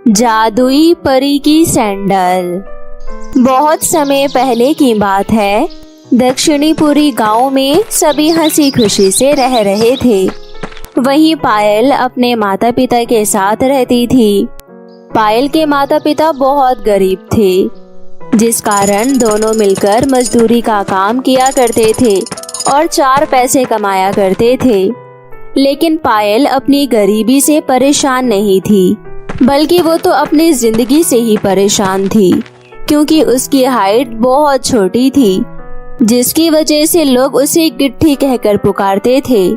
जादुई परी की सैंडल। बहुत समय पहले की बात है। दक्षिणीपुरी गांव में सभी हंसी खुशी से रह रहे थे। वहीं पायल अपने माता पिता के साथ रहती थी। पायल के माता पिता बहुत गरीब थे, जिस कारण दोनों मिलकर मजदूरी का काम किया करते थे और 4 पैसे कमाया करते थे। लेकिन पायल अपनी गरीबी से परेशान नहीं थी, बल्कि वो तो अपनी जिंदगी से ही परेशान थी, क्योंकि उसकी हाइट बहुत छोटी थी, जिसकी वजह से लोग उसे गिट्टी कहकर पुकारते थे।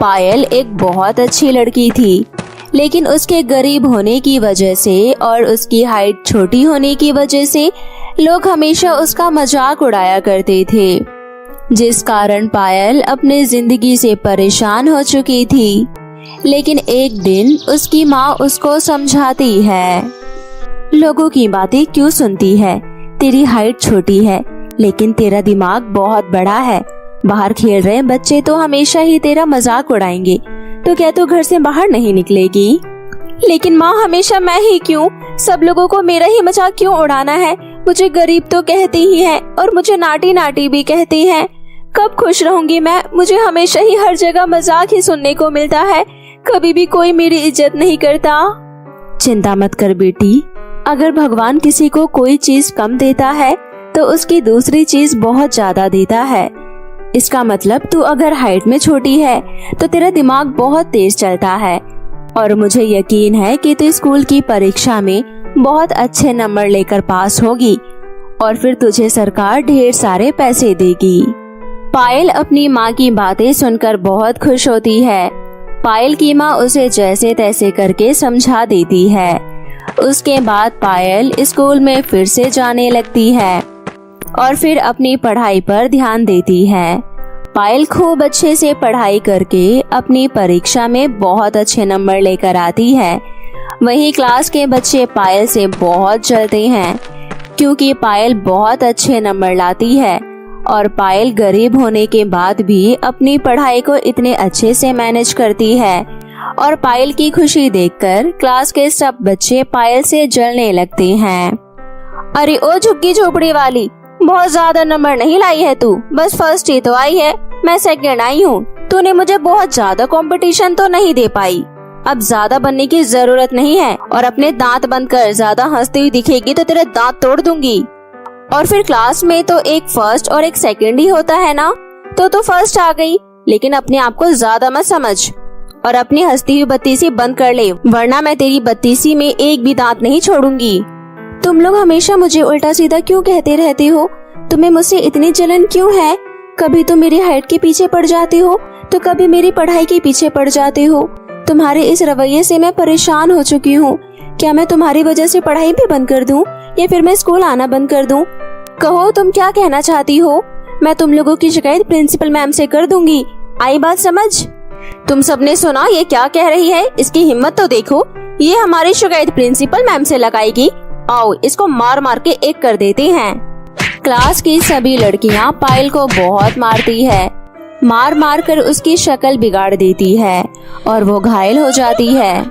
पायल एक बहुत अच्छी लड़की थी, लेकिन उसके गरीब होने की वजह से और उसकी हाइट छोटी होने की वजह से लोग हमेशा उसका मजाक उड़ाया करते थे, जिस कारण पायल अपनी जिंदगी से परेशान हो चुकी थी। लेकिन एक दिन उसकी माँ उसको समझाती है, लोगों की बातें क्यों सुनती है? तेरी हाइट छोटी है, लेकिन तेरा दिमाग बहुत बड़ा है। बाहर खेल रहे बच्चे तो हमेशा ही तेरा मजाक उड़ाएंगे, तो क्या तू घर से बाहर नहीं निकलेगी? लेकिन माँ, हमेशा मैं ही क्यों? सब लोगों को मेरा ही मजाक क्यों उड़ाना है? मुझे गरीब तो कहती ही है और मुझे नाटी नाटी भी कहती है। कब खुश रहूंगी मैं? मुझे हमेशा ही हर जगह मजाक ही सुनने को मिलता है, कभी भी कोई मेरी इज्जत नहीं करता। चिंता मत कर बेटी, अगर भगवान किसी को कोई चीज कम देता है तो उसकी दूसरी चीज बहुत ज्यादा देता है। इसका मतलब तू अगर हाइट में छोटी है तो तेरा दिमाग बहुत तेज चलता है, और मुझे यकीन है कि तू स्कूल की परीक्षा में बहुत अच्छे नंबर लेकर पास होगी और फिर तुझे सरकार ढेर सारे पैसे देगी। पायल अपनी माँ की बातें सुनकर बहुत खुश होती है। पायल की माँ उसे जैसे तैसे करके समझा देती है। उसके बाद पायल स्कूल में फिर से जाने लगती है और फिर अपनी पढ़ाई पर ध्यान देती है। पायल खूब अच्छे से पढ़ाई करके अपनी परीक्षा में बहुत अच्छे नंबर लेकर आती है। वहीं क्लास के बच्चे पायल से बहुत जलते हैं, क्योंकि पायल बहुत अच्छे नंबर लाती है और पायल गरीब होने के बाद भी अपनी पढ़ाई को इतने अच्छे से मैनेज करती है। और पायल की खुशी देखकर क्लास के सब बच्चे पायल से जलने लगते हैं। अरे ओ झुग्गी झोपड़ी वाली, बहुत ज्यादा नंबर नहीं लाई है तू, बस फर्स्ट ही तो आई है, मैं सेकंड आई हूँ। तूने मुझे बहुत ज्यादा कंपटीशन तो नहीं दे पाई। अब ज्यादा बनने की जरूरत नहीं है, और अपने दांत बंद कर, ज्यादा हंसती हुई दिखेगी तो तेरे दांत तोड़ दूंगी। और फिर क्लास में तो एक फर्स्ट और एक सेकंड ही होता है ना, तो तू फर्स्ट आ गई। लेकिन अपने आप को ज्यादा मत समझ और अपनी हंसती हुई बत्तीसी बंद कर ले, वरना मैं तेरी बत्तीसी में एक भी दांत नहीं छोड़ूंगी। तुम लोग हमेशा मुझे उल्टा सीधा क्यों कहते रहते हो? तुम्हें मुझसे इतनी जलन क्यों है? कभी तो मेरी हाइट के पीछे पड़ जाते हो, तो कभी मेरी पढ़ाई के पीछे पड़ जाते हो। तुम्हारे इस रवैये से मैं परेशान हो चुकी हूँ। क्या मैं तुम्हारी वजह से पढ़ाई भी बंद कर दूं, या फिर मैं स्कूल आना बंद कर दूं? कहो, तुम क्या कहना चाहती हो? मैं तुम लोगों की शिकायत प्रिंसिपल मैम से कर दूंगी। आई बात समझ? तुम सबने सुना ये क्या कह रही है? इसकी हिम्मत तो देखो, ये हमारी शिकायत प्रिंसिपल मैम से लगाएगी। आओ, इसको मार मार के एक कर देते हैं। क्लास की सभी लड़कियां पायल को बहुत मारती है, मार मार कर उसकी शक्ल बिगाड़ देती है और वो घायल हो जाती है।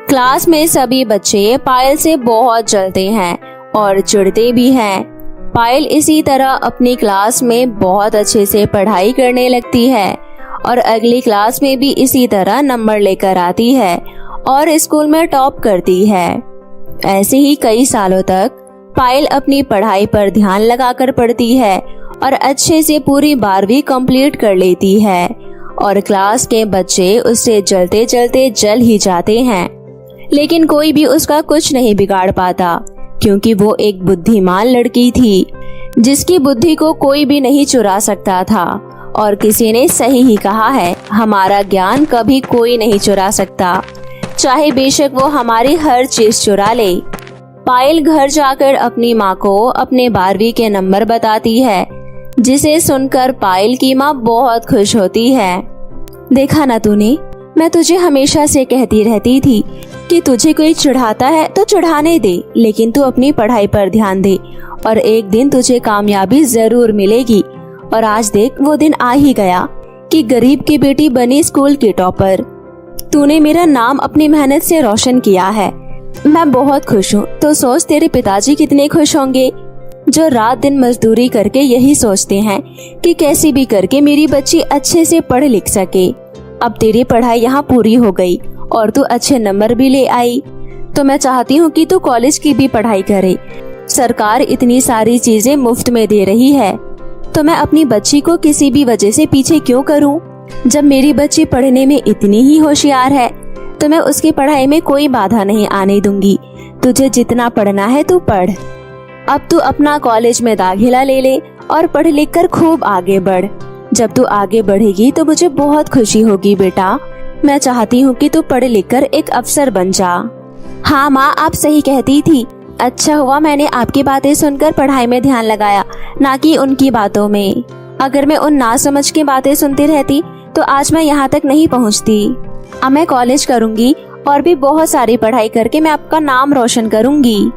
क्लास में सभी बच्चे पायल से बहुत जलते हैं और चिढ़ते भी हैं। पायल इसी तरह अपनी क्लास में बहुत अच्छे से पढ़ाई करने लगती है और अगली क्लास में भी इसी तरह नंबर लेकर आती है और स्कूल में टॉप करती है। ऐसे ही कई सालों तक पायल अपनी पढ़ाई पर ध्यान लगाकर पढ़ती है और अच्छे से पूरी 12वीं कंप्लीट कर लेती है, और क्लास के बच्चे उससे जलते जलते जल ही जाते हैं। लेकिन कोई भी उसका कुछ नहीं बिगाड़ पाता, क्योंकि वो एक बुद्धिमान लड़की थी, जिसकी बुद्धि को कोई भी नहीं चुरा सकता था। और किसी ने सही ही कहा है, हमारा ज्ञान कभी कोई नहीं चुरा सकता, चाहे बेशक वो हमारी हर चीज चुरा ले। पायल घर जाकर अपनी माँ को अपने 12वीं के नंबर बताती है, जिसे सुनकर पायल की माँ बहुत खुश होती है। देखा ना तूने, मैं तुझे हमेशा से कहती रहती थी कि तुझे कोई चिढ़ाता है तो चिढ़ाने दे, लेकिन तू अपनी पढ़ाई पर ध्यान दे और एक दिन तुझे कामयाबी जरूर मिलेगी। और आज देख, वो दिन आ ही गया कि गरीब की बेटी बनी स्कूल की टॉपर। तूने मेरा नाम अपनी मेहनत से रोशन किया है, मैं बहुत खुश हूँ। तो सोच तेरे पिताजी कितने खुश होंगे, जो रात दिन मजदूरी करके यही सोचते हैं कि कैसे भी करके मेरी बच्ची अच्छे से पढ़ लिख सके। अब तेरी पढ़ाई यहाँ पूरी हो गई और तू अच्छे नंबर भी ले आई, तो मैं चाहती हूँ कि तू कॉलेज की भी पढ़ाई करे। सरकार इतनी सारी चीजें मुफ्त में दे रही है, तो मैं अपनी बच्ची को किसी भी वजह से पीछे क्यों करूँ। जब मेरी बच्ची पढ़ने में इतनी ही होशियार है तो मैं उसकी पढ़ाई में कोई बाधा नहीं आने दूंगी। तुझे जितना पढ़ना है तू पढ़। अब तू अपना कॉलेज में दाखिला ले ले और पढ़ लिख कर खूब आगे बढ़। जब तू आगे बढ़ेगी तो मुझे बहुत खुशी होगी बेटा। मैं चाहती हूँ कि तू पढ़ लिख कर एक अफसर बन जा। हाँ माँ, आप सही कहती थी। अच्छा हुआ मैंने आपकी बातें सुनकर पढ़ाई में ध्यान लगाया, ना कि उनकी बातों में। अगर मैं उन नासमझ की बातें सुनती रहती तो आज मैं यहाँ तक नहीं पहुँचती। अब मैं कॉलेज करूँगी और भी बहुत सारी पढ़ाई करके मैं आपका नाम रोशन करूँगी।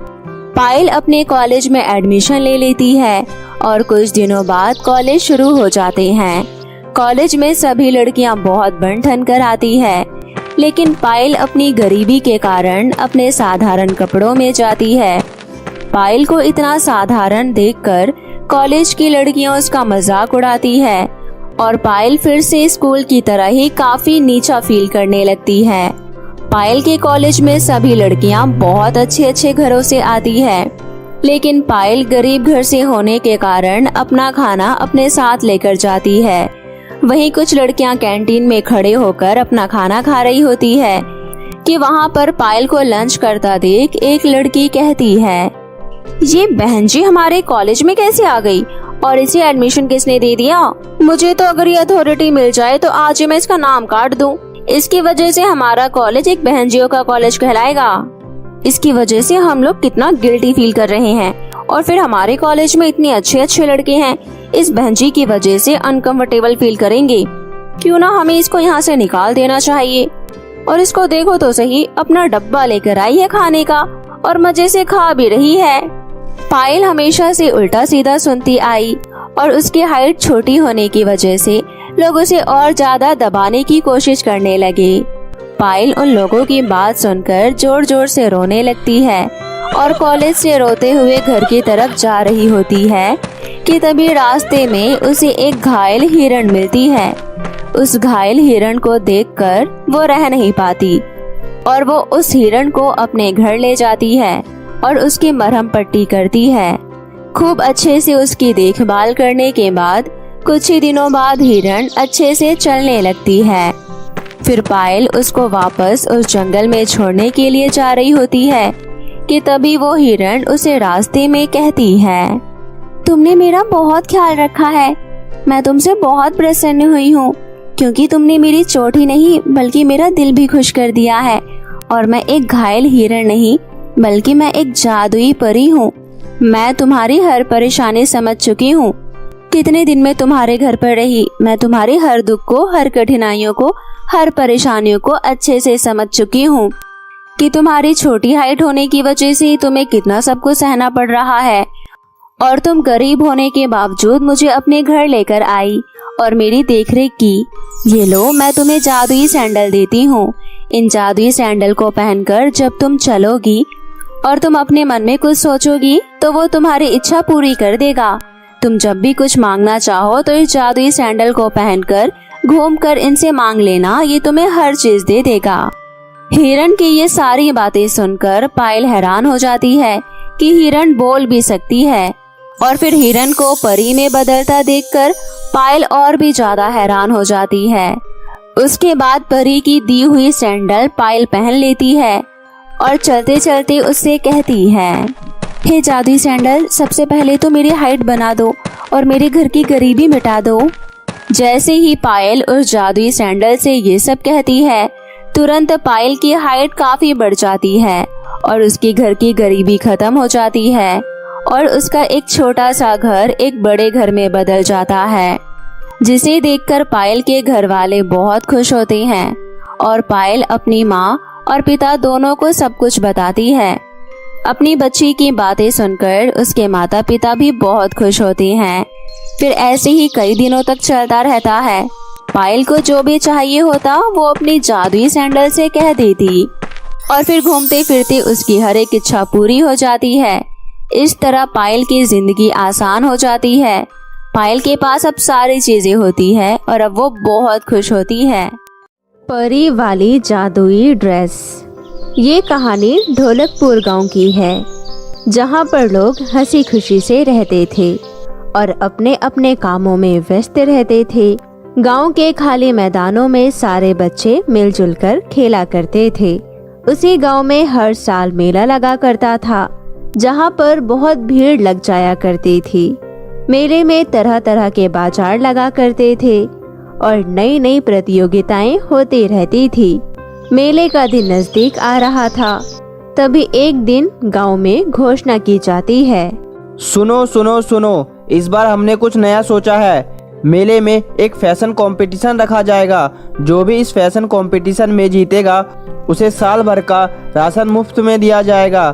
पायल अपने कॉलेज में एडमिशन ले लेती है और कुछ दिनों बाद कॉलेज शुरू हो जाते हैं। कॉलेज में सभी लड़कियां बहुत बन ठन कर आती है, लेकिन पायल अपनी गरीबी के कारण अपने साधारण कपड़ों में जाती है। पायल को इतना साधारण देखकर कॉलेज की लड़कियां उसका मजाक उड़ाती है और पायल फिर से स्कूल की तरह ही काफी नीचा फील करने लगती है। पायल के कॉलेज में सभी लड़कियां बहुत अच्छे घरों से आती है, लेकिन पायल गरीब घर से होने के कारण अपना खाना अपने साथ लेकर जाती है। वहीं कुछ लड़कियां कैंटीन में खड़े होकर अपना खाना खा रही होती है कि वहां पर पायल को लंच करता देख एक लड़की कहती है, ये बहन जी हमारे कॉलेज में कैसे आ गई और इसे एडमिशन किसने दे दिया। मुझे तो अगर ये अथॉरिटी मिल जाए तो आज ही मैं इसका नाम काट दूं। इसकी वजह से हमारा कॉलेज एक बहनजियों का कॉलेज कहलाएगा। इसकी वजह से हम लोग कितना गिल्टी फील कर रहे हैं और फिर हमारे कॉलेज में इतने अच्छे लड़के हैं, इस बहनजी की वजह से अनकंफर्टेबल फील करेंगे। क्यों ना हमें इसको यहाँ से निकाल देना चाहिए। और इसको देखो तो सही, अपना डब्बा लेकर आई है खाने का और मजे से खा भी रही है। पायल हमेशा से उल्टा सीधा सुनती आई और उसकी हाइट छोटी होने की वजह से लोग उसे और ज्यादा दबाने की कोशिश करने लगे। पायल उन लोगों की बात सुनकर जोर जोर से रोने लगती है और कॉलेज से रोते हुए घर की तरफ जा रही होती है कि तभी रास्ते में उसे एक घायल हिरण मिलती है। उस घायल हिरण को देखकर वो रह नहीं पाती और वो उस हिरण को अपने घर ले जाती है और उसकी मरहम पट्टी करती है। खूब अच्छे से उसकी देखभाल करने के बाद कुछ ही दिनों बाद हिरण अच्छे से चलने लगती है। फिर पायल उसको वापस उस जंगल में छोड़ने के लिए जा रही होती है कि तभी वो हिरण उसे रास्ते में कहती है, तुमने मेरा बहुत ख्याल रखा है। मैं तुमसे बहुत प्रसन्न हुई हूँ क्योंकि तुमने मेरी चोट ही नहीं बल्कि मेरा दिल भी खुश कर दिया है। और मैं एक घायल हिरण नहीं बल्कि मैं एक जादुई परी हूँ। मैं तुम्हारी हर परेशानी समझ चुकी हूँ। कितने दिन में तुम्हारे घर पर रही, मैं तुम्हारे हर दुख को, हर कठिनाइयों को, हर परेशानियों को अच्छे से समझ चुकी हूँ कि तुम्हारी छोटी हाइट होने की वजह से तुम्हें कितना सब कुछ सहना पड़ रहा है और तुम गरीब होने के बावजूद मुझे अपने घर लेकर आई और मेरी देखरेख की। ये लो, मैं तुम्हें जादुई सैंडल देती हूँ। इन जादुई सैंडल को पहनकर जब तुम चलोगी और तुम अपने मन में कुछ सोचोगी तो वो तुम्हारी इच्छा पूरी कर देगा। तुम जब भी कुछ मांगना चाहो तो इस जादुई सैंडल को पहनकर घूमकर इनसे मांग लेना, ये तुम्हें हर चीज दे देगा। हिरण की ये सारी बातें सुनकर पायल हैरान हो जाती है कि हिरण बोल भी सकती है और फिर हिरण को परी में बदलता देखकर पायल और भी ज्यादा हैरान हो जाती है। उसके बाद परी की दी हुई सैंडल पायल पहन लेती है और चलते चलते उससे कहती है, हे जादुई सैंडल, सबसे पहले तो मेरी हाइट बना दो और मेरे घर की गरीबी मिटा दो। जैसे ही पायल उस जादुई सैंडल से ये सब कहती है, तुरंत पायल की हाइट काफी बढ़ जाती है और उसकी घर की गरीबी खत्म हो जाती है और उसका एक छोटा सा घर एक बड़े घर में बदल जाता है, जिसे देखकर पायल के घर वाले बहुत खुश होते हैं और पायल अपनी माँ और पिता दोनों को सब कुछ बताती है। अपनी बच्ची की बातें सुनकर उसके माता पिता भी बहुत खुश होते हैं। फिर ऐसे ही कई दिनों तक चलता रहता है। पायल को जो भी चाहिए होता वो अपनी जादुई सैंडल से कह देती और फिर घूमते फिरते उसकी हर एक इच्छा पूरी हो जाती है। इस तरह पायल की जिंदगी आसान हो जाती है। पायल के पास अब सारी चीजें होती है और अब वो बहुत खुश होती है। परी वाली जादुई ड्रेस। ये कहानी ढोलकपुर गांव की है, जहां पर लोग हंसी खुशी से रहते थे और अपने अपने कामों में व्यस्त रहते थे। गांव के खाली मैदानों में सारे बच्चे मिलजुल कर खेला करते थे। उसी गांव में हर साल मेला लगा करता था, जहां पर बहुत भीड़ लग जाया करती थी। मेले में तरह तरह के बाजार लगा करते थे और नई नई प्रतियोगिताएं होती रहती थी। मेले का दिन नजदीक आ रहा था। तभी एक दिन गांव में घोषणा की जाती है। सुनो सुनो सुनो, इस बार हमने कुछ नया सोचा है। मेले में एक फैशन कंपटीशन रखा जाएगा। जो भी इस फैशन कंपटीशन में जीतेगा उसे साल भर का राशन मुफ्त में दिया जाएगा।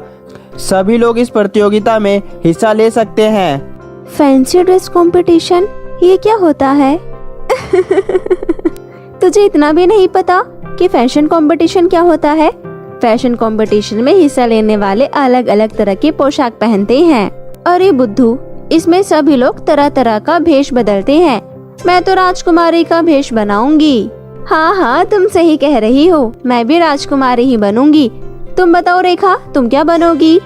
सभी लोग इस प्रतियोगिता में हिस्सा ले सकते हैं। फैंसी ड्रेस कंपटीशन, ये क्या होता है? तुझे इतना भी नहीं पता कि फैशन कंपटीशन क्या होता है? फैशन कंपटीशन में हिस्सा लेने वाले अलग अलग तरह के पोशाक पहनते हैं। अरे बुद्धू, इसमें सभी लोग तरह तरह का भेष बदलते हैं। मैं तो राजकुमारी का भेष बनाऊंगी। हाँ हाँ, तुम सही कह रही हो, मैं भी राजकुमारी ही बनूंगी। तुम बताओ रेखा, तुम क्या बनोगी?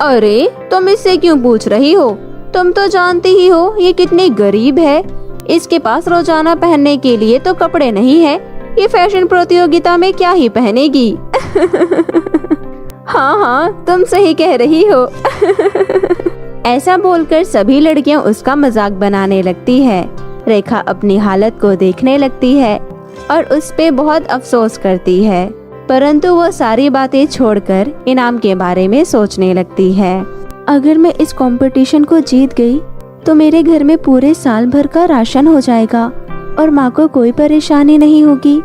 अरे तुम इससे क्यों पूछ रही हो? तुम तो जानती ही हो ये कितनी गरीब है। इसके पास रोजाना पहनने के लिए तो कपड़े नहीं है। ये फैशन प्रतियोगिता में क्या ही पहनेगी? हाँ हाँ, तुम सही कह रही हो। ऐसा बोलकर सभी लड़कियां उसका मजाक बनाने लगती है। रेखा अपनी हालत को देखने लगती है और उस पे बहुत अफसोस करती है, परंतु वो सारी बातें छोड़कर इनाम के बारे में सोचने लगती है। अगर मैं इस कंपटीशन को जीत गई तो मेरे घर में पूरे साल भर का राशन हो जाएगा और माँ को कोई परेशानी नहीं होगी।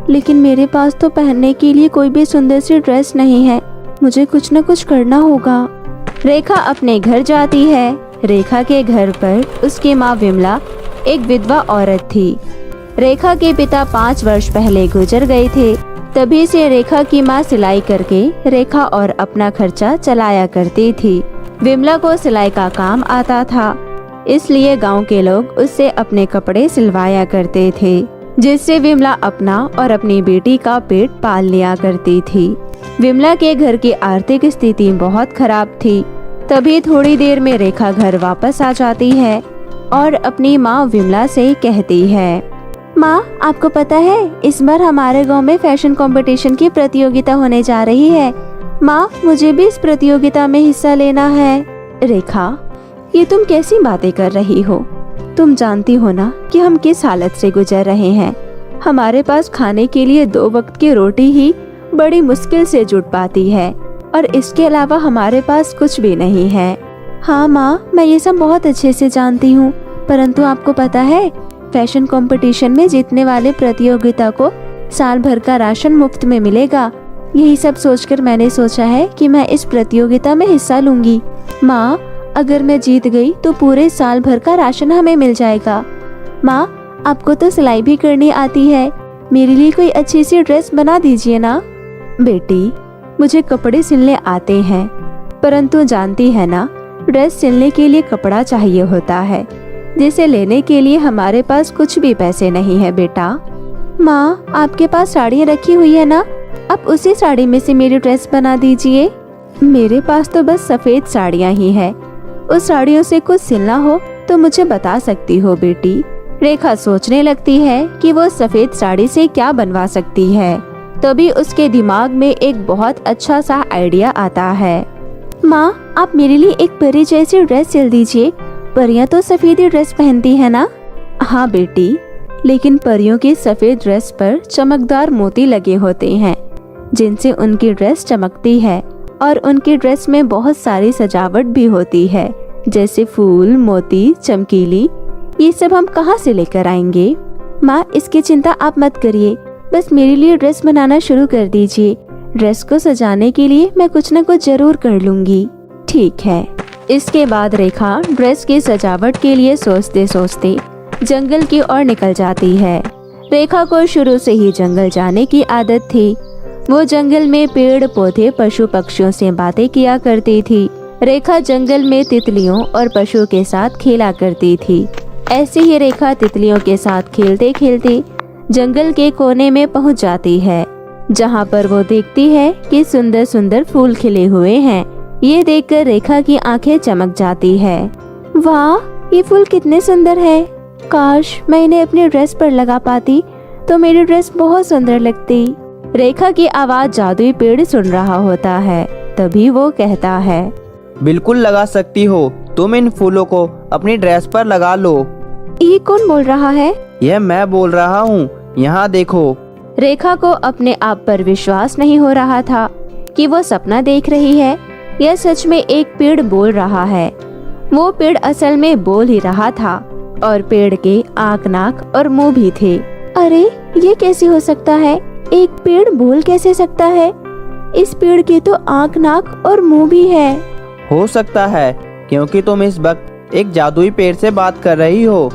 लेकिन मेरे पास तो पहनने के लिए कोई भी सुंदर सी ड्रेस नहीं है। मुझे कुछ न कुछ करना होगा। रेखा अपने घर जाती है। रेखा के घर पर उसकी माँ विमला एक विधवा औरत थी। रेखा के पिता 5 वर्ष पहले गुजर गए थे। तभी से रेखा की माँ सिलाई करके रेखा और अपना खर्चा चलाया करती थी। विमला को सिलाई का काम आता था, इसलिए गांव के लोग उससे अपने कपड़े सिलवाया करते थे, जिससे विमला अपना और अपनी बेटी का पेट पाल लिया करती थी। विमला के घर की आर्थिक स्थिति बहुत खराब थी। तभी थोड़ी देर में रेखा घर वापस आ जाती है और अपनी माँ विमला से कहती है, माँ, आपको पता है इस बार हमारे गांव में फैशन कंपटीशन की प्रतियोगिता होने जा रही है। माँ, मुझे भी इस प्रतियोगिता में हिस्सा लेना है। रेखा, ये तुम कैसी बातें कर रही हो? तुम जानती हो ना कि हम किस हालत से गुजर रहे हैं। हमारे पास खाने के लिए 2 वक्त की रोटी ही बड़ी मुश्किल से जुट पाती है और इसके अलावा हमारे पास कुछ भी नहीं है। हाँ माँ, मैं ये सब बहुत अच्छे से जानती हूँ, परंतु आपको पता है फैशन कंपटीशन में जीतने वाले प्रतियोगिता को साल भर का राशन मुफ्त में मिलेगा। यही सब सोचकर मैंने सोचा है कि मैं इस प्रतियोगिता में हिस्सा लूंगी। माँ, अगर मैं जीत गई तो पूरे साल भर का राशन हमें मिल जाएगा। माँ, आपको तो सिलाई भी करनी आती है, मेरे लिए कोई अच्छी सी ड्रेस बना दीजिए ना। बेटी, मुझे कपड़े सिलने आते हैं, परंतु जानती है ना, ड्रेस सिलने के लिए कपड़ा चाहिए होता है, जिसे लेने के लिए हमारे पास कुछ भी पैसे नहीं है बेटा। माँ, आपके पास साड़ियाँ रखी हुई है ना, आप उसी साड़ी में से मेरी ड्रेस बना दीजिए। मेरे पास तो बस सफेद साड़ियाँ ही है, उस साड़ियों से कुछ सिलना हो तो मुझे बता सकती हो बेटी। रेखा सोचने लगती है कि वो सफेद साड़ी से क्या बनवा सकती है। तभी उसके दिमाग में एक बहुत अच्छा सा आइडिया आता है। माँ, आप मेरे लिए एक परी जैसी ड्रेस सिल दीजिए। परियां तो सफेद ही ड्रेस पहनती है ना? हाँ बेटी, लेकिन परियों की सफेद ड्रेस पर चमकदार मोती लगे होते हैं, जिनसे उनकी ड्रेस चमकती है और उनकी ड्रेस में बहुत सारी सजावट भी होती है, जैसे फूल, मोती, चमकीली। ये सब हम कहाँ से लेकर आएंगे? माँ, इसकी चिंता आप मत करिए, बस मेरे लिए ड्रेस बनाना शुरू कर दीजिए। ड्रेस को सजाने के लिए मैं कुछ न कुछ जरूर कर लूंगी। ठीक है। इसके बाद रेखा ड्रेस की सजावट के लिए सोचते सोचते जंगल की ओर निकल जाती है। रेखा को शुरू से ही जंगल जाने की आदत थी। वो जंगल में पेड़ पौधे पशु पक्षियों से बातें किया करती थी। रेखा जंगल में तितलियों और पशुओं के साथ खेला करती थी। ऐसे ही रेखा तितलियों के साथ खेलते खेलते जंगल के कोने में पहुंच जाती है, जहां पर वो देखती है कि सुंदर सुंदर फूल खिले हुए हैं। ये देखकर रेखा की आंखें चमक जाती है। वाह, ये फूल कितने सुंदर है। काश मैं इन्हें अपने ड्रेस पर लगा पाती तो मेरी ड्रेस बहुत सुंदर लगती। रेखा की आवाज जादुई पेड़ सुन रहा होता है। तभी वो कहता है, बिल्कुल लगा सकती हो, तुम इन फूलों को अपनी ड्रेस पर लगा लो। ये कौन बोल रहा है? यह मैं बोल रहा हूँ, यहाँ देखो। रेखा को अपने आप पर विश्वास नहीं हो रहा था कि वो सपना देख रही है। यह सच में एक पेड़ बोल रहा है। वो पेड़ असल में बोल ही रहा था और पेड़ के आँख, नाक और मुंह भी थे। अरे ये कैसे हो सकता है? एक पेड़ बोल कैसे सकता है? इस पेड़ के तो आँख, नाक और मुंह भी है। हो सकता है क्योंकि तुम इस वक्त एक जादुई पेड़ से बात कर रही हो।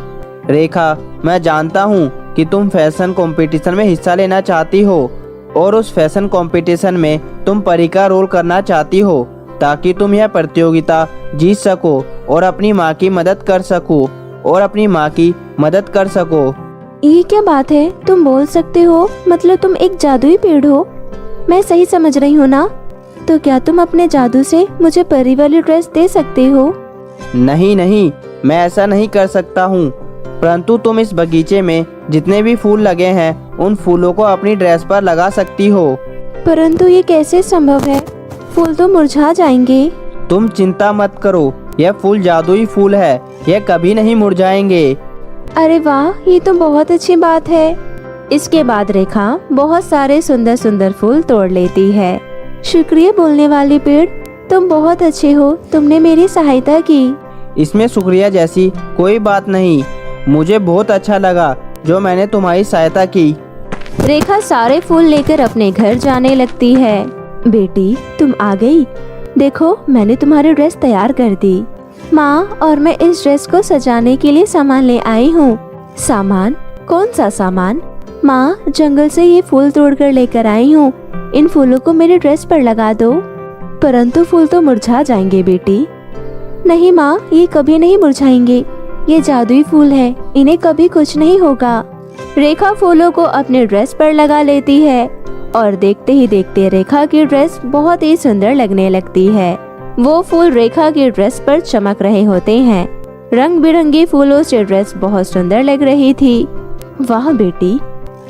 रेखा, मैं जानता हूँ कि तुम फैशन कंपटीशन में हिस्सा लेना चाहती हो और उस फैशन कंपटीशन में तुम परी का रोल करना चाहती हो ताकि तुम यह प्रतियोगिता जीत सको और अपनी माँ की मदद कर सको। ये क्या बात है? तुम बोल सकते हो, मतलब तुम एक जादुई पेड़ हो। मैं सही समझ रही हूँ ना? तो क्या तुम अपने जादू से मुझे परी वाली ड्रेस दे सकते हो? नहीं, मैं ऐसा नहीं कर सकता हूँ, परंतु तुम इस बगीचे में जितने भी फूल लगे हैं उन फूलों को अपनी ड्रेस पर लगा सकती हो। परंतु ये कैसे संभव है? फूल तो मुरझा जाएंगे। तुम चिंता मत करो, यह फूल जादुई फूल है, यह कभी नहीं मुरझाएंगे। अरे वाह, ये तो बहुत अच्छी बात है। इसके बाद रेखा बहुत सारे सुंदर सुंदर फूल तोड़ लेती है। शुक्रिया बोलने वाली पेड़, तुम बहुत अच्छे हो, तुमने मेरी सहायता की। इसमें शुक्रिया जैसी कोई बात नहीं, मुझे बहुत अच्छा लगा जो मैंने तुम्हारी सहायता की। रेखा सारे फूल लेकर अपने घर जाने लगती है। बेटी, तुम आ गई। देखो, मैंने तुम्हारी ड्रेस तैयार कर दी। माँ, और मैं इस ड्रेस को सजाने के लिए सामान ले आई हूँ। सामान? कौन सा सामान? माँ, जंगल से ये फूल तोड़कर लेकर आई हूँ। इन फूलों को मेरी ड्रेस पर लगा दो। परंतु फूल तो मुरझा जाएंगे बेटी। नहीं माँ, ये कभी नहीं मुरझाएंगे। ये जादुई फूल है, इन्हें कभी कुछ नहीं होगा। रेखा फूलों को अपने ड्रेस पर लगा लेती है और देखते ही देखते रेखा की ड्रेस बहुत ही सुंदर लगने लगती है। वो फूल रेखा की ड्रेस पर चमक रहे होते हैं। रंग बिरंगे फूलों से ड्रेस बहुत सुंदर लग रही थी। वाह बेटी,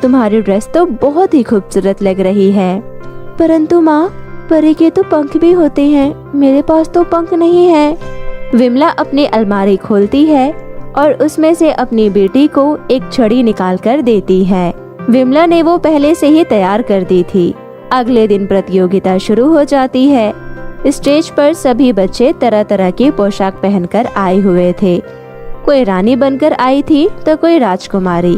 तुम्हारी ड्रेस तो बहुत ही खूबसूरत लग रही है। परंतु माँ, परी के तो पंख भी होते हैं, मेरे पास तो पंख नहीं है। विमला अपनी अलमारी खोलती है और उसमें से अपनी बेटी को एक छड़ी निकाल कर देती है। विमला ने वो पहले से ही तैयार कर दी थी। अगले दिन प्रतियोगिता शुरू हो जाती है। स्टेज पर सभी बच्चे तरह तरह की पोशाक पहनकर आए हुए थे। कोई रानी बनकर आई थी तो कोई राजकुमारी,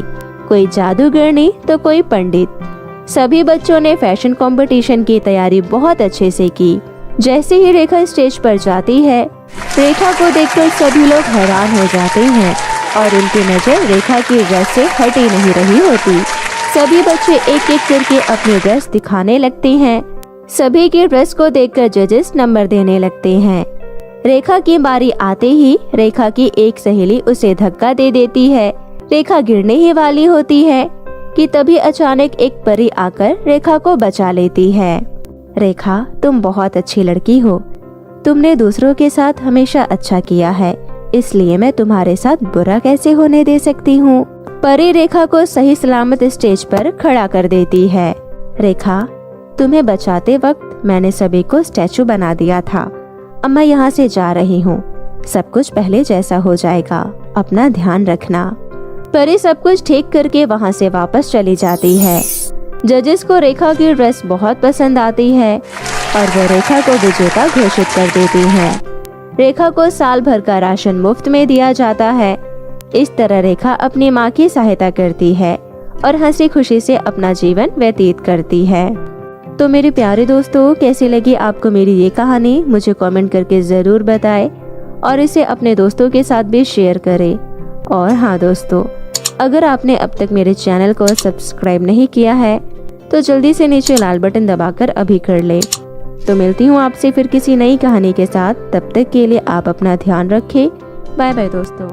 कोई जादूगरनी तो कोई पंडित। सभी बच्चों ने फैशन कंपटीशन की तैयारी बहुत अच्छे से की। जैसे ही रेखा स्टेज पर जाती है, रेखा को देखकर सभी लोग हैरान हो जाते हैं और उनकी नजर रेखा की ड्रेस से हट ही नहीं रही होती। सभी बच्चे एक एक करके अपनी ड्रेस दिखाने लगते हैं। सभी की ड्रेस को देखकर जजेस नंबर देने लगते हैं। रेखा की बारी आते ही रेखा की एक सहेली उसे धक्का दे देती है। रेखा गिरने ही वाली होती है कि तभी अचानक एक परी आकर रेखा को बचा लेती है। रेखा, तुम बहुत अच्छी लड़की हो। तुमने दूसरों के साथ हमेशा अच्छा किया है, इसलिए मैं तुम्हारे साथ बुरा कैसे होने दे सकती हूँ। परी रेखा को सही सलामत स्टेज पर खड़ा कर देती है। रेखा, तुम्हें बचाते वक्त मैंने सभी को स्टैचू बना दिया था। अब मैं यहाँ से जा रही हूँ। सब कुछ पहले जैसा हो जाएगा, अपना ध्यान रखना। परी सब कुछ ठीक करके वहाँ से वापस चली जाती है। जजेस को रेखा की ड्रेस बहुत पसंद आती है और वो रेखा को विजेता घोषित कर देती हैं। रेखा को साल भर का राशन मुफ्त में दिया जाता है। इस तरह रेखा अपनी माँ की सहायता करती है और हंसी खुशी से अपना जीवन व्यतीत करती है। तो मेरे प्यारे दोस्तों, कैसी लगी आपको मेरी ये कहानी? मुझे कमेंट करके ज़रूर बताएं और इसे अपने दोस्तों के साथ भी शेयर करें। और हाँ दोस्तों, अगर आपने अब तक मेरे चैनल को सब्सक्राइब नहीं किया है तो जल्दी से नीचे लाल बटन दबाकर अभी कर ले। तो मिलती हूँ आपसे फिर किसी नई कहानी के साथ। तब तक के लिए आप अपना ध्यान रखें। बाय बाय दोस्तों।